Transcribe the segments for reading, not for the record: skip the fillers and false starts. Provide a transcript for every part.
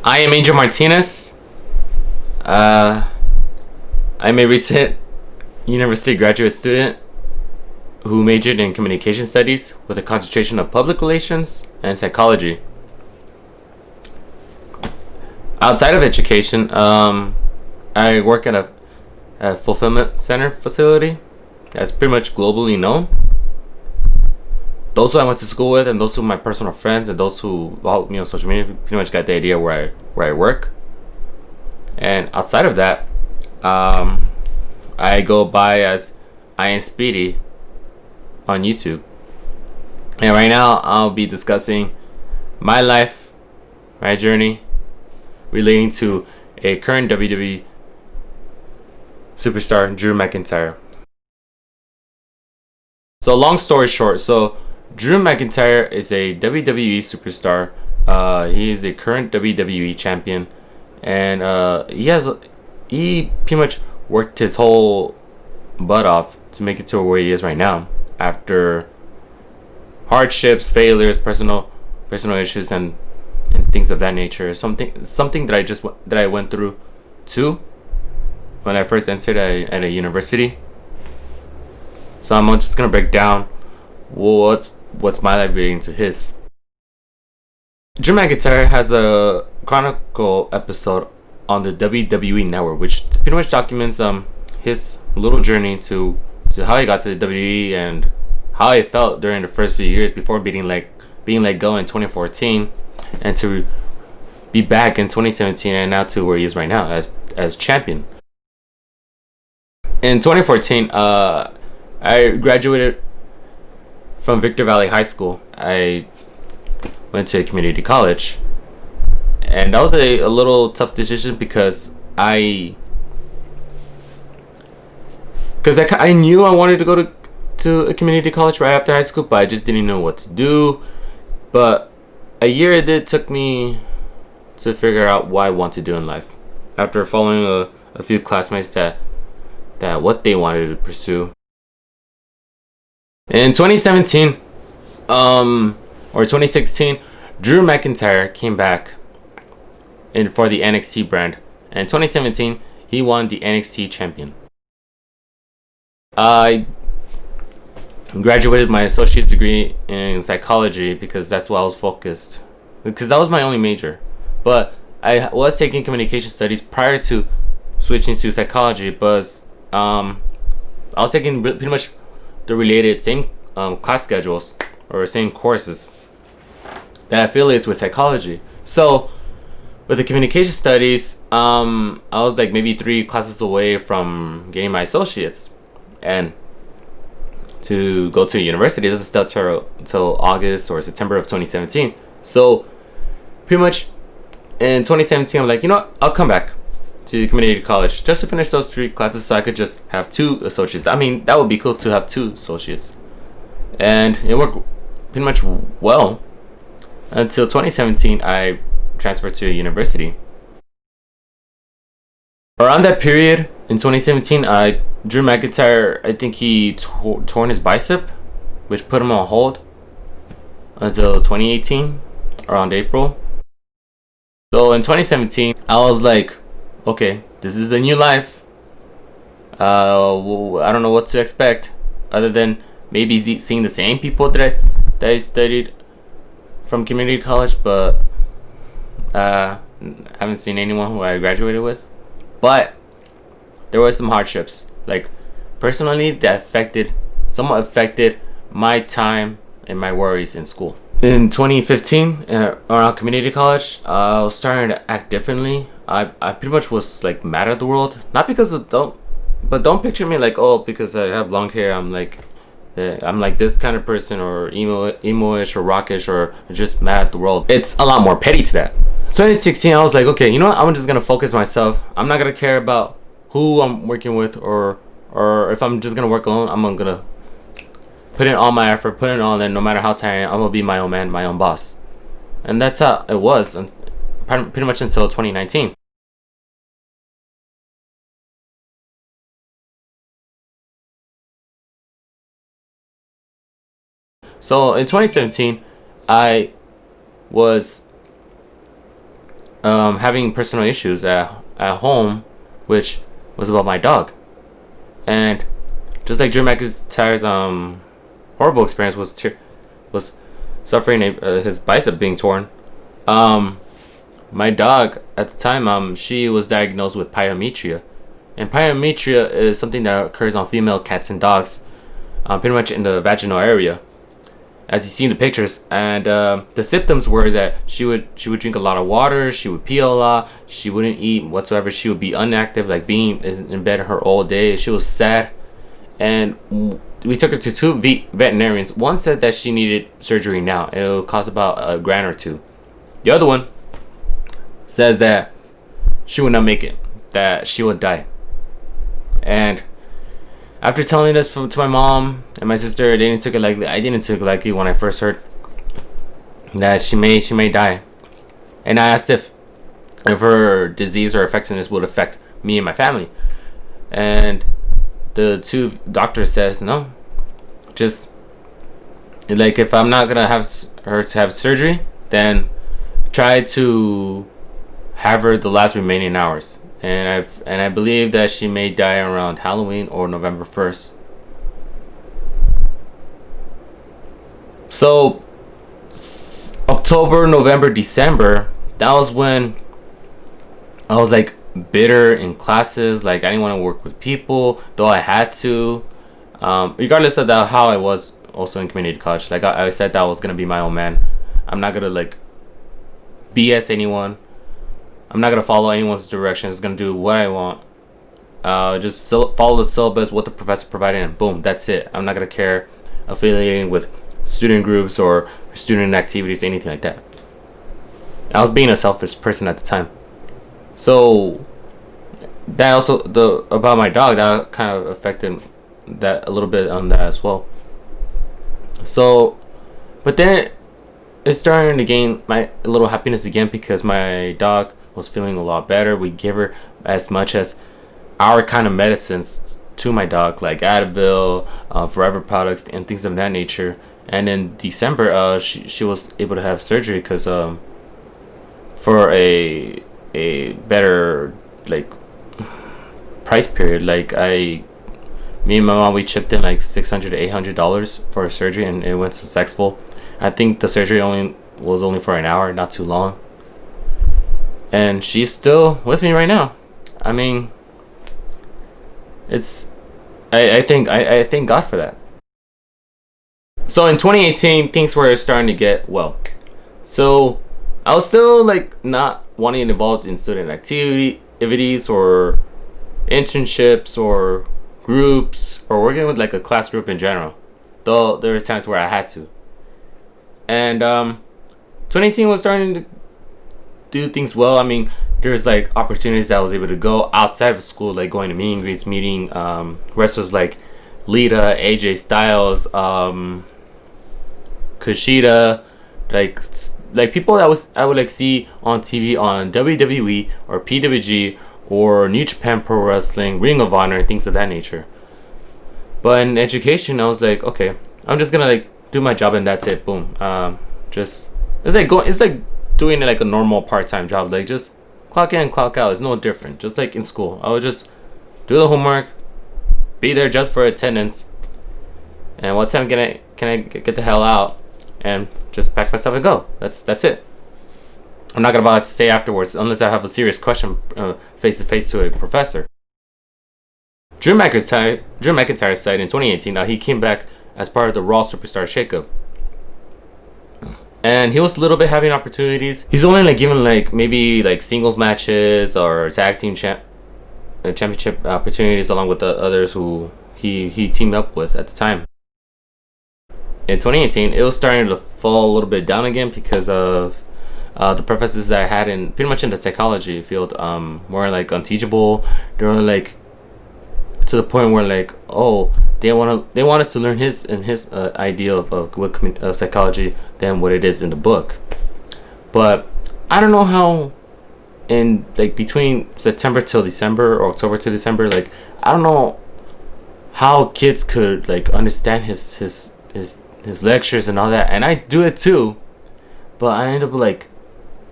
I am Angel Martinez. I'm a recent university graduate student who majored in communication studies with a concentration of public relations and psychology. Outside of education, I work at a fulfillment center facility that's pretty much globally known. Those who I went to school with, and those who are my personal friends, and those who follow me on social media, pretty much got the idea where I work. And outside of that, I go by as iAMSpeedy on YouTube. And right now, I'll be discussing my life, my journey, relating to a current WWE Superstar Drew McIntyre. So long story short, Drew McIntyre is a WWE superstar. He is a current WWE champion, and he pretty much worked his whole butt off to make it to where he is right now. After hardships, failures, personal issues, and things of that nature. Something that I went through too when I first entered at a university. So I'm just gonna break down what's my life relating to his. Drew McIntyre has a chronicle episode on the WWE Network, which pretty much documents his little journey to how he got to the WWE and how he felt during the first few years before being let go in 2014, and to be back in 2017 and now to where he is right now as champion. In 2014, I graduated from Victor Valley High School. I went to a community college, and that was a little tough decision because I knew I wanted to go to a community college right after high school, but I just didn't know what to do. But a year it did took me to figure out what I want to do in life after following a few classmates that what they wanted to pursue. In 2017 or 2016, Drew McIntyre came back for the NXT brand. And in 2017, he won the NXT Champion. I graduated my associate's degree in psychology because that's what I was focused. Because that was my only major. But I was taking communication studies prior to switching to psychology. But I was taking pretty much the related same class schedules or same courses that affiliates with psychology. So with the communication studies, I was like maybe 3 classes away from getting my associates, and to go to university doesn't start till August or September of 2017. So pretty much in 2017, I'm like, you know what? I'll come back to community college just to finish those 3 classes so I could just have 2 associates. I mean, that would be cool to have 2 associates. And it worked pretty much well until 2017. I transferred to a university. Around that period in 2017, Drew McIntyre, I think he torn his bicep, which put him on hold until 2018, around April. So in 2017, I was like, okay, this is a new life. I don't know what to expect other than maybe seeing the same people that I studied from community college, but I haven't seen anyone who I graduated with. But there were some hardships, like personally, that somewhat affected my time and my worries in school. In 2015, around community college, I was starting to act differently. I pretty much was like mad at the world, not because of don't picture me like, oh, because I have long hair I'm like this kind of person, or emo-ish or rockish, or just mad at the world. It's a lot more petty to that. 2016, I was like, okay, you know what? I'm just gonna focus myself. I'm not gonna care about who I'm working with, or if I'm just gonna work alone. I'm gonna put in all my effort, put in all, and no matter how tired I'm gonna be my own man, my own boss. And that's how it was, and pretty much until 2019. So in 2017, I was having personal issues at home, which was about my dog. And just like Drew McIntyre's horrible experience was suffering his bicep being torn. My dog at the time, she was diagnosed with pyometria, and pyometria is something that occurs on female cats and dogs, pretty much in the vaginal area, as you see in the pictures. And the symptoms were that she would drink a lot of water, she would pee a lot, she wouldn't eat whatsoever, she would be inactive, like being in bed her all day. She was sad, and we took her to two veterinarians. One said that she needed surgery now, it would cost about $1,000 or $2,000. The other one says that she would not make it, that she would die. And after telling this to my mom and my sister, they didn't take it lightly. I didn't take it lightly when I first heard that she may die. And I asked if her disease or effectiveness would affect me and my family. And the two doctors says no. Just like, if I'm not gonna have her to have surgery, then try to have her the last remaining hours. And I believe that she may die around Halloween or November 1st. So October, November, December, that was when I was like bitter in classes. Like, I didn't want to work with people, though I had to. Regardless of that, how I was also in community college. Like I said, that I was gonna be my own man. I'm not gonna like BS anyone. I'm not gonna follow anyone's directions. Gonna do what I want. Just follow the syllabus, what the professor provided, and boom, that's it. I'm not gonna care affiliating with student groups or student activities, anything like that. I was being a selfish person at the time. So that also, about my dog, that kind of affected that a little bit on that as well. So, but then it's starting to gain my little happiness again, because my dog was feeling a lot better. We give her as much as our kind of medicines to my dog, like Advil, Forever products, and things of that nature. And in December, she was able to have surgery because for a better like price period. Like, me and my mom, we chipped in like $600 to $800 for her surgery, and it went successful. I think the surgery was only for an hour, not too long. And she's still with me right now. I mean, it's I thank God for that. So in 2018, things were starting to get well. So I was still like not wanting to get involved in student activities or internships or groups or working with like a class group in general. Though there were times where I had to. And 2018 was starting to do things well. I mean, there's like opportunities that I was able to go outside of school, like going to meet and greets, meeting wrestlers like Lita, AJ Styles, Kushida, like people that I would like see on TV on WWE or PWG or New Japan Pro Wrestling, Ring of Honor, and things of that nature. But in education, I was like, okay, I'm just gonna like do my job and that's it. Boom. It's like doing like a normal part-time job. Like, just clock in, clock out. It's no different. Just like in school, I would just do the homework, be there just for attendance, and what time can I get the hell out and just pack my stuff and go. That's it. I'm not gonna bother to stay afterwards unless I have a serious question face to face to a professor. Drew McIntyre said in 2018 that he came back as part of the Raw Superstar Shakeup, and he was a little bit having opportunities. He's only like given like maybe like singles matches or tag team championship opportunities along with the others who he teamed up with at the time. In 2018, it was starting to fall a little bit down again because of the professors that I had in pretty much in the psychology field were like unteachable. They were like to the point where like, oh, they want us to learn his idea of what psychology than what it is in the book. But I don't know how in like between September till December or October to December, like I don't know how kids could like understand his lectures and all that, and I do it too, but I end up like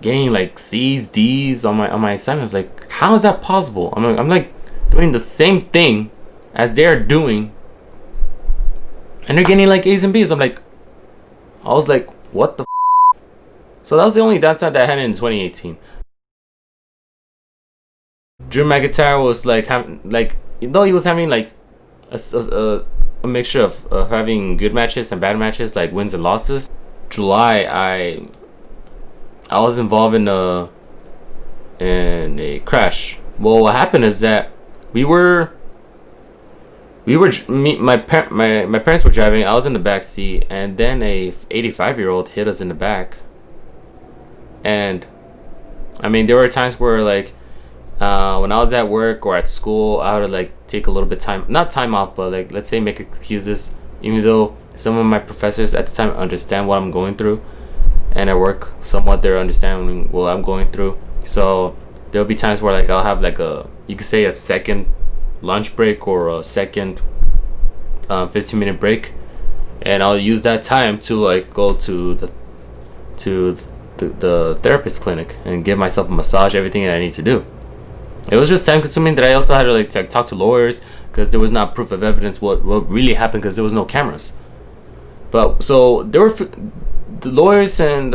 getting like C's, D's on my assignments. Like, how is that possible? I'm like doing the same thing as they're doing, and they're getting like A's and B's. I was like, what the? So that was the only downside that I had in 2018. Drew McIntyre was like though he was having like a mixture of having good matches and bad matches, like wins and losses. July, I was involved in a crash. Well, what happened is that my parents were driving. I was in the back seat, and then a 85-year-old hit us in the back. And I mean, there were times where like when I was at work or at school, I would like take a little bit not time off, but like let's say make excuses, even though some of my professors at the time understand what I'm going through, and at work somewhat they're understanding what I'm going through. So there'll be times where like I'll have like you could say a second lunch break or a second 15-minute break, and I'll use that time to like go to the therapist clinic and give myself a massage, everything that I need to do. It was just time consuming that I also had to like talk to lawyers, because there was not proof of evidence what really happened, because there was no cameras. But so there were the lawyers and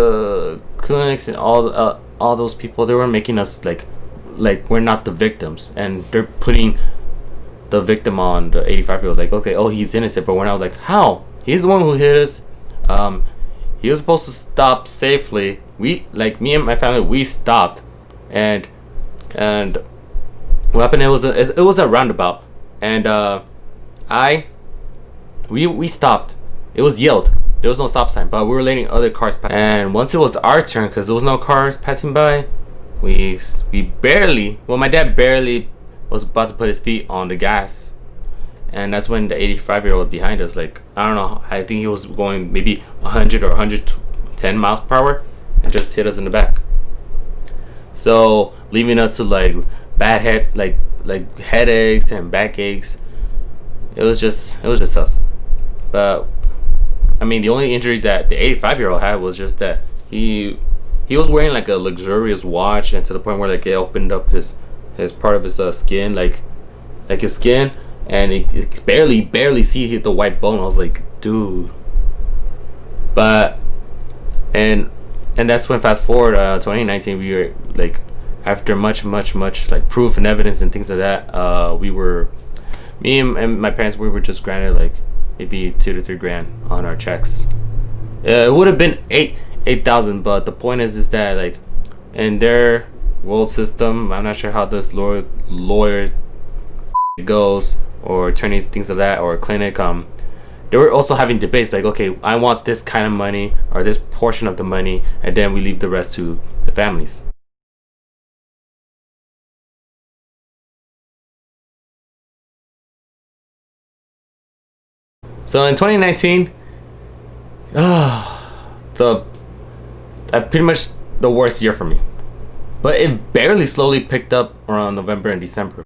clinics and all those people, they were making us like we're not the victims, and they're putting the victim on the 85-year-old, like, okay, oh, he's innocent, but we're not. Like, how? He's the one who hit us. He was supposed to stop safely. Me and my family, we stopped, and what happened? It was a roundabout, and we stopped. It was yelled. There was no stop sign, but we were letting other cars pass. And once it was our turn, because there was no cars passing by, we barely. Well, my dad barely was about to put his feet on the gas, and that's when the 85-year-old behind us, like, I don't know, I think he was going maybe 100 or 110 miles per hour, and just hit us in the back. So leaving us to like bad headaches and backaches. It was just tough. But I mean, the only injury that the 85-year-old had was just that he was wearing like a luxurious watch, and to the point where like it opened up his part of his skin, like his skin, and it barely see the white bone. I was like, dude. But and that's when, fast forward 2019, we were like, after much like proof and evidence and things like that, me and my parents, we were just granted like maybe $2,000 to $3,000 on our checks. It would have been 8,000, but the point is that like in their world system, I'm not sure how this lawyer goes, or attorneys, things like that, or a clinic. They were also having debates like, okay, I want this kind of money or this portion of the money, and then we leave the rest to the families. So in 2019, pretty much the worst year for me. But it barely slowly picked up around November and December.